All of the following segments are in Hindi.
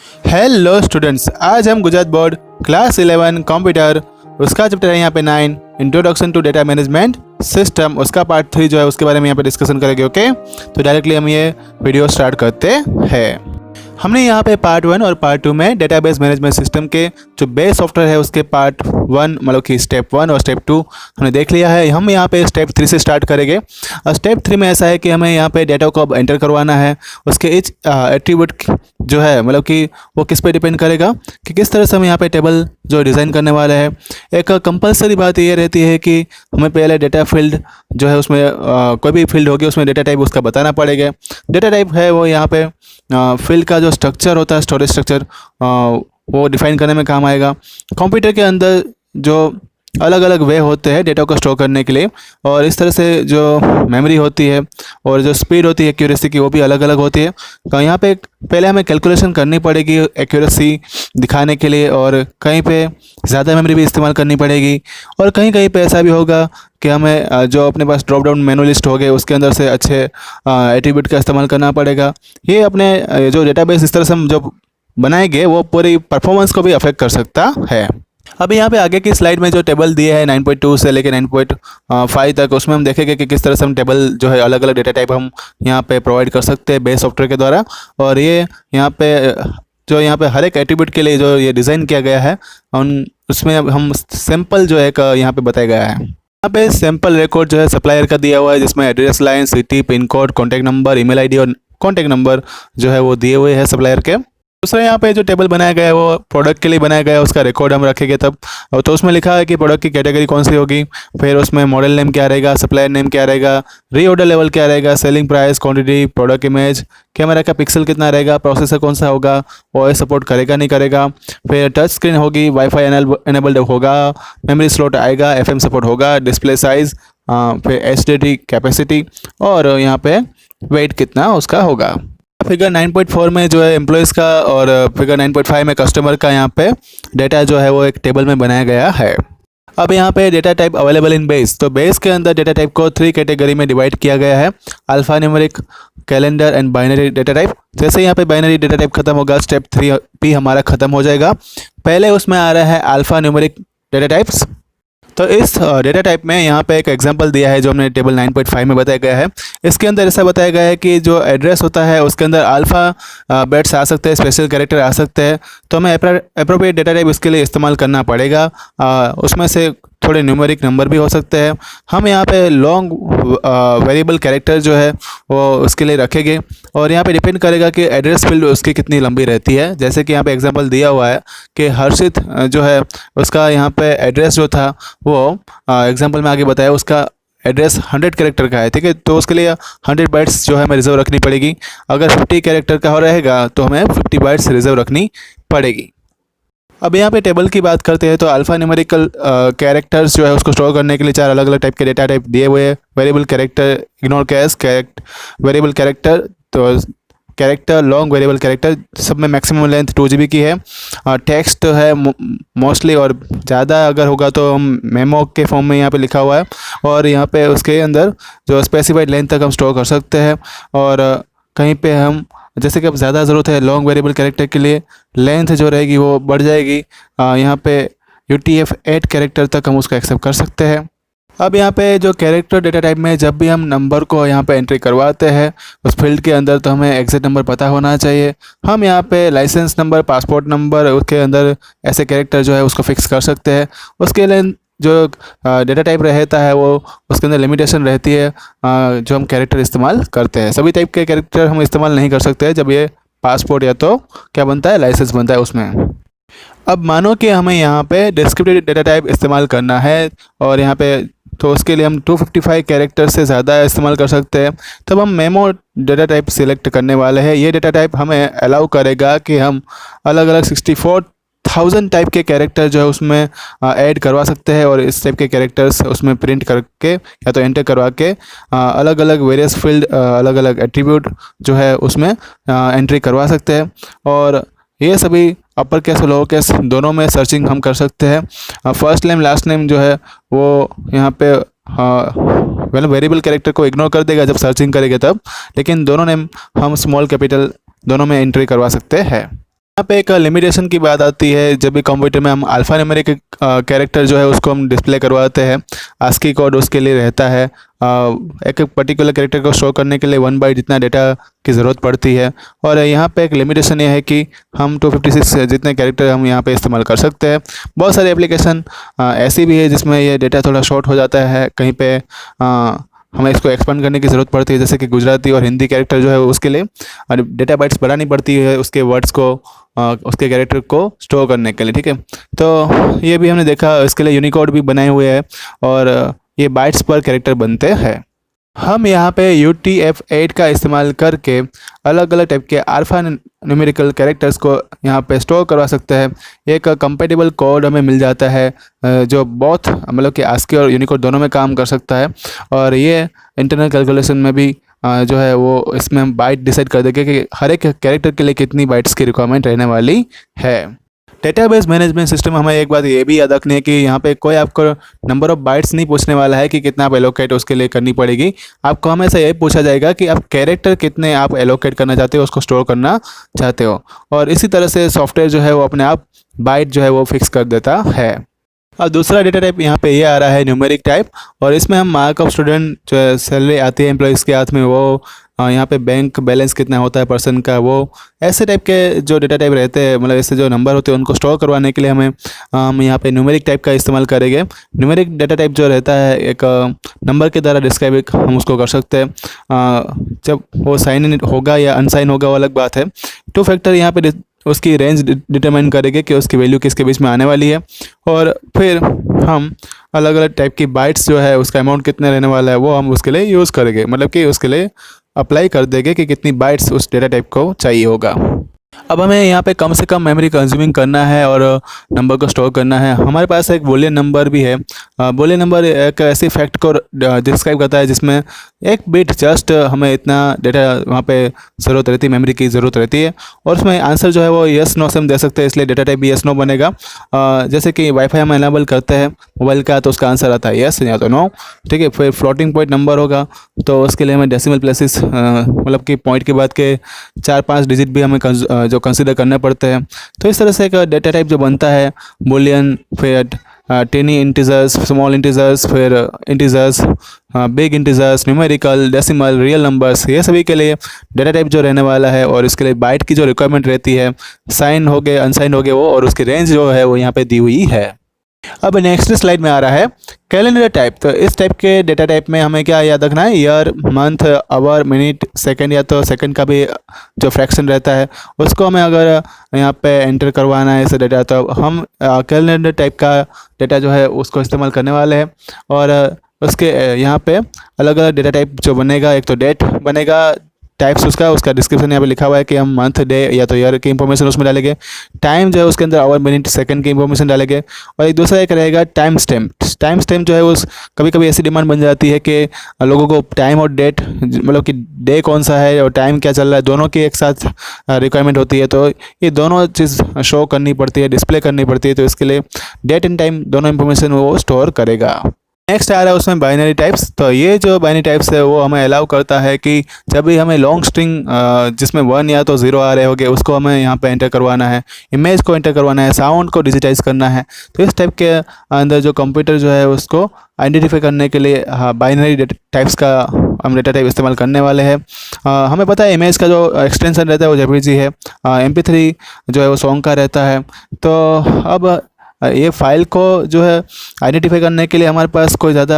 हेलो स्टूडेंट्स, आज हम गुजरात बोर्ड क्लास 11 कंप्यूटर उसका चैप्टर है यहाँ पे 9 introduction to data management system, उसका पार्ट 3 जो है उसके बारे में यहाँ पे डिस्कशन करेंगे। ओके, तो डायरेक्टली हम ये वीडियो स्टार्ट करते हैं। हमने यहाँ पे पार्ट 1 और पार्ट 2 में डेटाबेस मैनेजमेंट सिस्टम के जो बेस सॉफ्टवेयर है उसके पार्ट 1 मतलब कि स्टेप 1 और स्टेप 2 हमने देख लिया है। हम यहाँ पे स्टेप 3 से स्टार्ट करेंगे। और स्टेप 3 में ऐसा है कि हमें यहाँ पे डेटा को अब एंटर करवाना है। उसके इच एट्रीब्यूट जो है मतलब कि वो किस पे डिपेंड करेगा कि किस तरह से हम यहाँ पे टेबल जो डिज़ाइन करने वाले हैं। एक कंपलसरी बात ये रहती है कि हमें पहले डेटा फील्ड जो है उसमें कोई भी फील्ड होगी उसमें डेटा टाइप उसका बताना पड़ेगा। डेटा टाइप है वो यहाँ पे फील्ड का जो स्ट्रक्चर होता है, स्टोरेज स्ट्रक्चर, वो डिफाइन करने में काम आएगा। कंप्यूटर के अंदर जो अलग अलग वे होते हैं डेटा को स्टोर करने के लिए, और इस तरह से जो मेमोरी होती है और जो स्पीड होती है एक्यूरेसी की वो भी अलग अलग होती है। तो यहाँ पे पहले हमें कैलकुलेशन करनी पड़ेगी एक्यूरेसी दिखाने के लिए, और कहीं पे ज़्यादा मेमोरी भी इस्तेमाल करनी पड़ेगी, और कहीं कहीं पे ऐसा भी होगा कि हमें जो अपने पास ड्रॉप डाउन मेनू लिस्ट हो गए उसके अंदर से अच्छे एट्रीब्यूट का इस्तेमाल करना पड़ेगा। ये अपने जो डेटाबेस इस तरह से हम जो बनाएंगे वो पूरी परफॉर्मेंस को भी अफेक्ट कर सकता है। अभी यहाँ पे आगे की स्लाइड में जो टेबल दिए हैं 9.2 से लेकर 9.5 तक, उसमें हम देखेंगे कि किस तरह से हम टेबल जो है अलग अलग डेटा टाइप हम यहाँ पे प्रोवाइड कर सकते हैं बेस सॉफ्टवेयर के द्वारा। और ये यहाँ पे हर एक एट्रीब्यूट के लिए जो ये डिज़ाइन किया गया है उसमें हम सैम्पल जो एक यहाँ पे बताया गया है। यहाँ पे सैम्पल रिकॉर्ड जो है सप्लायर का दिया हुआ है, जिसमें address line, city, pin code, contact number, email ID और कॉन्टैक्ट नंबर जो है वो दिए हुए हैं सप्लायर के। दूसरा यहाँ पे जो टेबल बनाया गया है वो प्रोडक्ट के लिए बनाया गया है, उसका रिकॉर्ड हम रखेंगे तब। तो उसमें लिखा है कि प्रोडक्ट की कैटेगरी कौन सी होगी, फिर उसमें मॉडल नेम क्या रहेगा, सप्लायर नेम क्या रहेगा, रीऑर्डर लेवल क्या रहेगा, selling price, quantity, product image, camera का पिक्सल कितना रहेगा, प्रोसेसर कौन सा होगा, ओएस सपोर्ट करेगा नहीं करेगा, फिर टच स्क्रीन होगी, वाईफाई एनेबल्ड होगा, मेमोरी स्लॉट आएगा, एफएम सपोर्ट होगा, डिस्प्ले साइज, फिर एचडीडी कैपेसिटी, और यहाँ पे वेट कितना उसका होगा। फिगर 9.4 में जो है एम्प्लॉयज़ का, और फिगर 9.5 में कस्टमर का यहाँ पे डेटा जो है वो एक टेबल में बनाया गया है। अब यहाँ पे data type available in base, तो बेस के अंदर डेटा टाइप को 3 कैटेगरी में डिवाइड किया गया है, alpha numeric, calendar and binary data type. जैसे यहाँ पे बाइनरी डेटा टाइप खत्म होगा, स्टेप 3 भी हमारा खत्म हो जाएगा। पहले उसमें आ रहा है अल्फा न्यूमेरिक डेटा टाइप्स। तो इस डेटा टाइप में यहाँ पे एक एग्जांपल दिया है जो हमने टेबल 9.5 में बताया गया है। इसके अंदर ऐसा बताया गया है कि जो एड्रेस होता है उसके अंदर अल्फ़ा बिट्स आ सकते हैं, स्पेशल कैरेक्टर आ सकते हैं, तो हमें अप्रोप्रिएट डेटा टाइप इसके लिए इस्तेमाल करना पड़ेगा। उसमें से थोड़े न्यूमेरिक नंबर भी हो सकते हैं। हम यहाँ पे लॉन्ग वेरिएबल कैरेक्टर जो है वो उसके लिए रखेंगे, और यहाँ पे डिपेंड करेगा कि एड्रेस फील्ड उसकी कितनी लंबी रहती है। जैसे कि यहाँ पे एग्जांपल दिया हुआ है कि हर्षित जो है उसका यहाँ पे एड्रेस जो था वो एग्जांपल में आगे बताया उसका एड्रेस 100 कैरेक्टर का है, ठीक है। तो उसके लिए 100 बाइट्स जो है हमें रिजर्व रखनी पड़ेगी। अगर 50 कैरेक्टर का हो रहेगा तो हमें 50 बाइट्स रिजर्व रखनी पड़ेगी। अब यहाँ पे टेबल की बात करते हैं तो अल्फा न्यूमेरिकल कैरेक्टर्स जो है उसको स्टोर करने के लिए 4 अलग अलग टाइप के डेटा टाइप दिए हुए हैं। Variable character, ignore cash, variable character, तो कैरेक्टर, लॉन्ग वेरिएबल कैरेक्टर, सब में मैक्सिमम लेंथ 2 GB की है। टेक्स्ट है मोस्टली, और ज़्यादा अगर होगा तो हम मेमो के फॉर्म में यहाँ पे लिखा हुआ है, और यहाँ पे उसके अंदर जो स्पेसिफाइड लेंथ तक हम स्टोर कर सकते हैं। और कहीं पे हम जैसे कि अब ज़्यादा ज़रूरत है लॉन्ग वेरिएबल कैरेक्टर के लिए, लेंथ जो रहेगी वो बढ़ जाएगी। यहाँ पे UTF-8 कैरेक्टर तक हम उसको एक्सेप्ट कर सकते हैं। अब यहाँ पे जो कैरेक्टर डेटा टाइप में जब भी हम नंबर को यहाँ पे एंट्री करवाते हैं उस फील्ड के अंदर, तो हमें एग्जैक्ट नंबर पता होना चाहिए। हम यहाँ पे लाइसेंस नंबर, पासपोर्ट नंबर, उसके अंदर ऐसे कैरेक्टर जो है उसको फिक्स कर सकते हैं। उसके लिए जो डेटा टाइप रहता है वो उसके अंदर लिमिटेशन रहती है जो हम कैरेक्टर इस्तेमाल करते हैं। सभी टाइप के कैरेक्टर हम इस्तेमाल नहीं कर सकते जब ये पासपोर्ट या तो क्या बनता है, लाइसेंस बनता है उसमें। अब मानो कि हमें यहाँ पे डिस्क्रिप्टिव डेटा टाइप इस्तेमाल करना है, और यहाँ पे तो उसके लिए हम 255 कैरेक्टर से ज़्यादा इस्तेमाल कर सकते हैं। तब हम मेमो डेटा टाइप सिलेक्ट करने वाले हैं। ये डेटा टाइप हमें अलाउ करेगा कि हम अलग अलग 64,000 टाइप के कैरेक्टर जो है उसमें ऐड करवा सकते हैं, और इस टाइप के कैरेक्टर्स उसमें प्रिंट करके या तो एंटर करवा के अलग अलग वेरियस फील्ड, अलग अलग एट्रीब्यूट जो है उसमें एंट्री करवा सकते हैं। और ये सभी अपर केस और लोअर केस दोनों में सर्चिंग हम कर सकते हैं। फर्स्ट नेम लास्ट नेम जो है वो यहाँ पे वेरिएबल कैरेक्टर को इग्नोर कर देगा जब सर्चिंग करेंगे तब, लेकिन दोनों नेम हम स्मॉल कैपिटल दोनों में एंट्री करवा सकते हैं। यहाँ पे एक लिमिटेशन की बात आती है जब भी कंप्यूटर में हम अल्फ़ा न्यूमेरिक कैरेक्टर जो है उसको हम डिस्प्ले करवाते हैं। आस्की कोड उसके लिए रहता है। एक पर्टिकुलर कैरेक्टर को शो करने के लिए 1 बाइट जितना डेटा की ज़रूरत पड़ती है। और यहाँ पे एक लिमिटेशन ये है कि हम 256 जितने कैरेक्टर हम यहाँ पे इस्तेमाल कर सकते हैं। बहुत सारी एप्लीकेशन ऐसी भी है जिसमें ये डेटा थोड़ा शॉर्ट हो जाता है, कहीं पे हमें इसको एक्सपेंड करने की ज़रूरत पड़ती है, जैसे कि गुजराती और हिंदी कैरेक्टर जो है उसके लिए डेटा बाइट्स बढ़ानी पड़ती है उसके वर्ड्स को, उसके कैरेक्टर को स्टोर करने के लिए। ठीक है, तो ये भी हमने देखा, इसके लिए यूनिकोड भी बनाए हुए हैं और ये बाइट्स पर कैरेक्टर बनते हैं। हम यहाँ पे UTF-8 का इस्तेमाल करके अलग अलग टाइप के अल्फ़ा न्यूमेरिकल कैरेक्टर्स को यहाँ पे स्टोर करवा सकते हैं। एक कंपेटेबल कोड हमें मिल जाता है जो बहुत मतलब कि आस्की और यूनिकोड दोनों में काम कर सकता है। और ये इंटरनल कैलकुलेशन में भी जो है वो इसमें हम बाइट डिसाइड कर देंगे कि हर एक कैरेक्टर के लिए कितनी बाइट्स की रिक्वायरमेंट रहने वाली है। डेटाबेस मैनेजमेंट सिस्टम हमें एक बात ये भी याद रखनी है कि यहाँ पे कोई आपको नंबर ऑफ बाइट्स नहीं पूछने वाला है कि कितना आप एलोकेट उसके लिए करनी पड़ेगी। आपको हमेशा ये पूछा जाएगा कि आप कैरेक्टर कितने आप एलोकेट करना चाहते हो, उसको स्टोर करना चाहते हो। और इसी तरह से सॉफ्टवेयर जो है वो अपने आप बाइट जो है वो फिक्स कर देता है। और दूसरा डेटा टाइप यहाँ पे ये आ रहा है न्यूमेरिक टाइप, और इसमें हम मार्क ऑफ स्टूडेंट जो है सैलरी आती है एम्प्लॉइज़ के हाथ में, वो यहाँ पे बैंक बैलेंस कितना होता है पर्सन का, वो ऐसे टाइप के जो डेटा टाइप रहते हैं, मतलब ऐसे जो नंबर होते हैं उनको स्टोर करवाने के लिए हमें हम यहाँ पे न्यूमेरिक टाइप का इस्तेमाल करेंगे। न्यूमेरिक डेटा टाइप जो रहता है एक नंबर के द्वारा डिस्क्राइब हम उसको कर सकते हैं। जब वो साइन इन होगा या अनसाइन होगा वो अलग बात है। 2 फैक्टर यहाँ पे उसकी रेंज डिटरमाइन करेंगे कि उसकी वैल्यू किसके बीच में आने वाली है। और फिर हम अलग अलग टाइप की बाइट्स जो है उसका अमाउंट कितने रहने वाला है वो हम उसके लिए यूज़ करेंगे, मतलब कि उसके लिए अप्लाई कर देंगे कि कितनी बाइट्स उस डेटा टाइप को चाहिए होगा। अब हमें यहाँ पे कम से कम मेमोरी कंज्यूमिंग करना है और नंबर को स्टोर करना है। हमारे पास एक बूलियन नंबर भी है। बूलियन नंबर एक ऐसी फैक्ट को डिस्क्राइब करता है जिसमें एक बिट जस्ट हमें इतना डेटा वहाँ पे ज़रूरत रहती है, मेमोरी की ज़रूरत रहती है। और उसमें आंसर जो है वो यस नो से हम दे सकते हैं, इसलिए डेटा टाइप भी यस नो बनेगा। जैसे कि वाईफाई हम एनेबल करते हैं मोबाइल का तो उसका आंसर आता है यस या तो नो। ठीक है, फिर फ्लोटिंग पॉइंट नंबर होगा तो उसके लिए हमें डेसिमल प्लेसेस मतलब कि पॉइंट के बाद के 4-5 डिजिट भी हमें जो कंसिडर करने पड़ते हैं। तो इस तरह से एक डेटा टाइप जो बनता है बूलियन, फिर टेनी इंटीजर्स, स्मॉल इंटीजर्स, फिर integers, big integers, numerical, decimal, real numbers, ये सभी के लिए डेटा टाइप जो रहने वाला है। और इसके लिए बाइट की जो रिक्वायरमेंट रहती है, साइन हो गए अनसाइन हो गए वो, और उसकी रेंज जो है वो यहाँ पे दी हुई है। अब नेक्स्ट स्लाइड में आ रहा है कैलेंडर टाइप। तो इस टाइप के डेटा टाइप में हमें क्या याद रखना है, year, month, hour, minute, second या तो सेकंड का भी जो फ्रैक्शन रहता है उसको हमें अगर यहाँ पे एंटर करवाना है ऐसे डेटा, तो हम कैलेंडर टाइप का डेटा जो है उसको इस्तेमाल करने वाले हैं। और उसके यहाँ पे अलग अलग डेटा टाइप जो बनेगा, एक तो डेट बनेगा, टाइप्स उसका डिस्क्रिप्शन यहाँ पे लिखा हुआ है कि हम मंथ, डे या तो ईयर की इंफॉर्मेशन उसमें डालेंगे। टाइम जो है उसके अंदर आवर, मिनट, सेकंड की इंफॉर्मेशन डालेंगे। और एक दूसरा एक रहेगा टाइम स्टैम्प। टाइम स्टैम्प जो है उस कभी कभी ऐसी डिमांड बन जाती है कि लोगों को टाइम और डेट, मतलब कि डे कौन सा है और टाइम क्या चल रहा है, दोनों की एक साथ रिक्वायरमेंट होती है। तो ये दोनों चीज़ शो करनी पड़ती है, डिस्प्ले करनी पड़ती है। तो इसके लिए डेट एंड टाइम दोनों इंफॉर्मेशन वो स्टोर करेगा। नेक्स्ट आ रहा है उसमें बाइनरी टाइप्स। तो ये जो बाइनरी टाइप्स है वो हमें अलाउ करता है कि जब भी हमें लॉन्ग स्ट्रिंग जिसमें 1 या तो 0 आ रहे होंगे उसको हमें यहाँ पे एंटर करवाना है, इमेज को एंटर करवाना है, साउंड को डिजिटाइज करना है। तो इस टाइप के अंदर जो कंप्यूटर जो है उसको आइडेंटिफाई करने के लिए बाइनरी टाइप्स का हम डेटा टाइप इस्तेमाल करने वाले हैं। हमें पता है इमेज का जो एक्सटेंशन रहता है वो JPG है, MP3 जो है वो सॉन्ग का रहता है। तो अब ये फाइल को जो है आइडेंटिफाई करने के लिए हमारे पास कोई ज़्यादा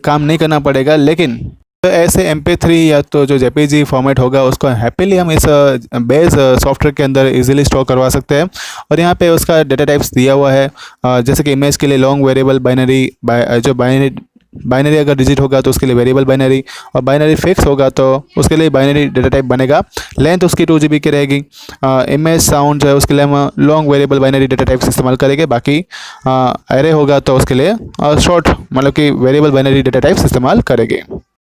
काम नहीं करना पड़ेगा, लेकिन तो ऐसे MP3 या तो जो JPG फॉर्मेट होगा उसको हैप्पीली हम इस बेस सॉफ्टवेयर के अंदर इजीली स्टोर करवा सकते हैं। और यहाँ पे उसका डेटा टाइप्स दिया हुआ है, जैसे कि इमेज के लिए लॉन्ग वेरिएबल बाइनरी, जो बाइनरी अगर डिजिट होगा तो उसके लिए वेरिएबल बाइनरी, और बाइनरी फिक्स होगा तो उसके लिए बाइनरी डेटा टाइप बनेगा। लेंथ उसकी 2 GB की रहेगी। इमेज साउंड जो है उसके लिए हम long variable binary data types इस्तेमाल करेंगे। बाकी एरे होगा तो उसके लिए शॉर्ट मतलब कि वेरिएबल बाइनरी डेटा टाइप्स इस्तेमाल करेंगे।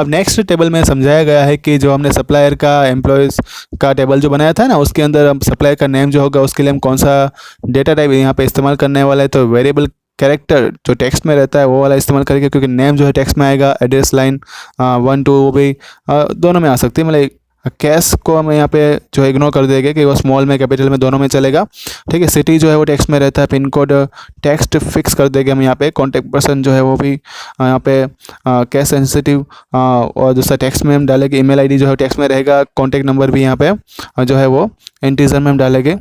अब नेक्स्ट टेबल में समझाया गया है कि जो हमने सप्लायर का एम्प्लॉयज़ का टेबल जो बनाया था ना, उसके अंदर हम सप्लायर का नेम जो होगा उसके लिए हम कौन सा डेटा टाइप यहाँ पे इस्तेमाल करने वाला है। तो वेरिएबल कैरेक्टर जो टेक्स्ट में रहता है वो वाला इस्तेमाल करेंगे, क्योंकि नेम जो है टेक्स्ट में आएगा। एड्रेस लाइन 1 2 वो भी दोनों में आ सकती है, मतलब कैश को हम यहाँ पे जो है इग्नोर कर देंगे कि वो स्मॉल में कैपिटल में दोनों में चलेगा। ठीक है, सिटी जो है वो टेक्स्ट में रहता है, पिन कोड टेक्स्ट फिक्स कर देंगे हम यहाँ पे। कॉन्टैक्ट पर्सन जो है वो भी यहाँ पे कैश सेंसिटिव और दूसरा टेक्स्ट में हम डालेंगे। ईमेल आईडी जो है टेक्स्ट में रहेगा। कॉन्टैक्ट नंबर भी यहाँ पे जो है वो इंटीजर में हम डालेंगे।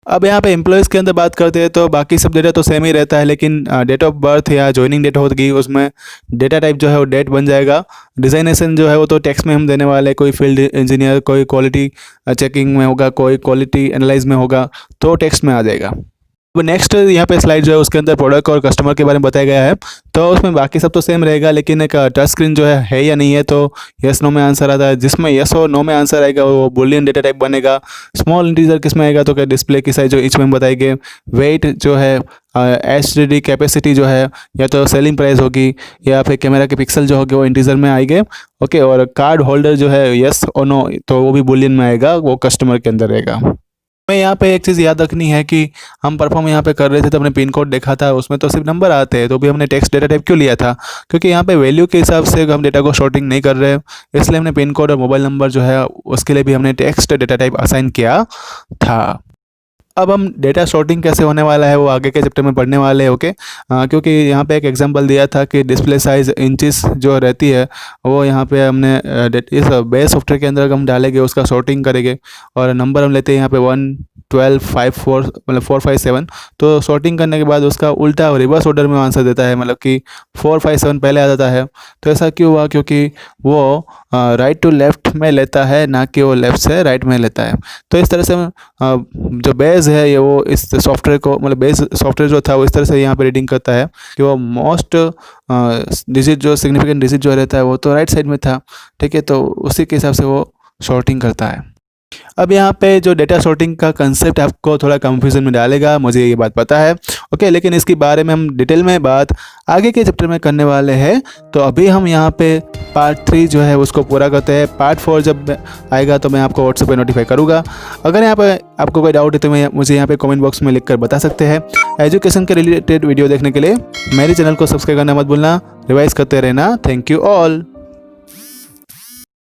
अब यहाँ पे एम्प्लॉयज़ के अंदर बात करते हैं तो बाकी सब डेटा तो सेम ही रहता है, लेकिन डेट ऑफ बर्थ या ज्वाइनिंग डेट होगी उसमें डेटा टाइप जो है वो डेट बन जाएगा। डिज़ाइनेशन जो है वो तो टेक्स्ट में हम देने वाले हैं। कोई फील्ड इंजीनियर, कोई क्वालिटी चेकिंग में होगा, कोई क्वालिटी एनालाइज में होगा तो टेक्स्ट में आ जाएगा। अब नेक्स्ट यहाँ पे स्लाइड जो है उसके अंदर प्रोडक्ट और कस्टमर के बारे में बताया गया है। तो उसमें बाकी सब तो सेम रहेगा, लेकिन एक टच स्क्रीन जो है या नहीं है तो यस नो में आंसर आता है। जिसमें यस और नो में आंसर आएगा वो बुलियन डेटा टाइप बनेगा। स्मॉल इंटीजर किस में आएगा तो क्या डिस्प्ले की साइज जो इच में हम बताएंगे। वेट जो है HDD कैपेसिटी जो है या तो सेलिंग प्राइस होगी या फिर कैमरा के पिक्सल जो होंगे वो इंटीजर में आएंगे। ओके, और कार्ड होल्डर जो है यस और नो तो वो भी बुलियन में आएगा, वो कस्टमर के अंदर रहेगा। हमें यहाँ पे एक चीज़ याद रखनी है कि हम परफॉर्म यहाँ पे कर रहे थे तो हमने पिन कोड देखा था, उसमें तो सिर्फ नंबर आते हैं, तो भी हमने टेक्स्ट डेटा टाइप क्यों लिया था? क्योंकि यहाँ पे वैल्यू के हिसाब से हम डेटा को शॉर्टिंग नहीं कर रहे, इसलिए हमने पिन कोड और मोबाइल नंबर जो है उसके लिए भी हमने टेक्स्ट डेटा टाइप असाइन किया था। अब हम डेटा सॉर्टिंग कैसे होने वाला है वो आगे के चैप्टर में पढ़ने वाले हैं। ओके, क्योंकि यहाँ पे एक एग्जांपल दिया था कि डिस्प्ले साइज इंचेस जो रहती है वो यहाँ पे हमने इस बेस सॉफ्टवेयर के अंदर हम डालेंगे, उसका सॉर्टिंग करेंगे और नंबर हम लेते हैं यहाँ पे 1 12 5 4 मतलब 4 5 7। तो सॉर्टिंग करने के बाद उसका उल्टा रिवर्स ऑर्डर में आंसर देता है, मतलब कि 4 5 7 पहले आ जाता है। तो ऐसा क्यों हुआ? क्योंकि वो राइट टू लेफ्ट में लेता है, ना कि वो लेफ्ट से राइट में लेता है। तो इस तरह से जो बेस है ये वो इस सॉफ्टवेयर को मतलब बेस सॉफ्टवेयर जो था वो इस तरह से यहाँ पे रीडिंग करता है कि वो मोस्ट डिजिट जो सिग्निफिकेंट डिजिट जो रहता है वो तो राइट साइड में था। ठीक है, तो उसी के हिसाब से वो सॉर्टिंग करता है। अब यहाँ पे जो डेटा सॉर्टिंग का कंसेप्ट आपको थोड़ा कंफ्यूजन में डालेगा, मुझे ये बात पता है। ओके, लेकिन इसके बारे में हम डिटेल में बात आगे के चैप्टर में करने वाले हैं। तो अभी हम यहाँ पे पार्ट 3 जो है उसको पूरा करते हैं। पार्ट 4 जब आएगा तो मैं आपको व्हाट्सएप पे नोटिफाई करूँगा। अगर यहाँ पे आपको कोई डाउट है तो मुझे यहाँ पे कमेंट बॉक्स में लिख कर बता सकते हैं। एजुकेशन के रिलेटेड वीडियो देखने के लिए मेरे चैनल को सब्सक्राइब करना मत भूलना, रिवाइज करते रहना। Thank you all.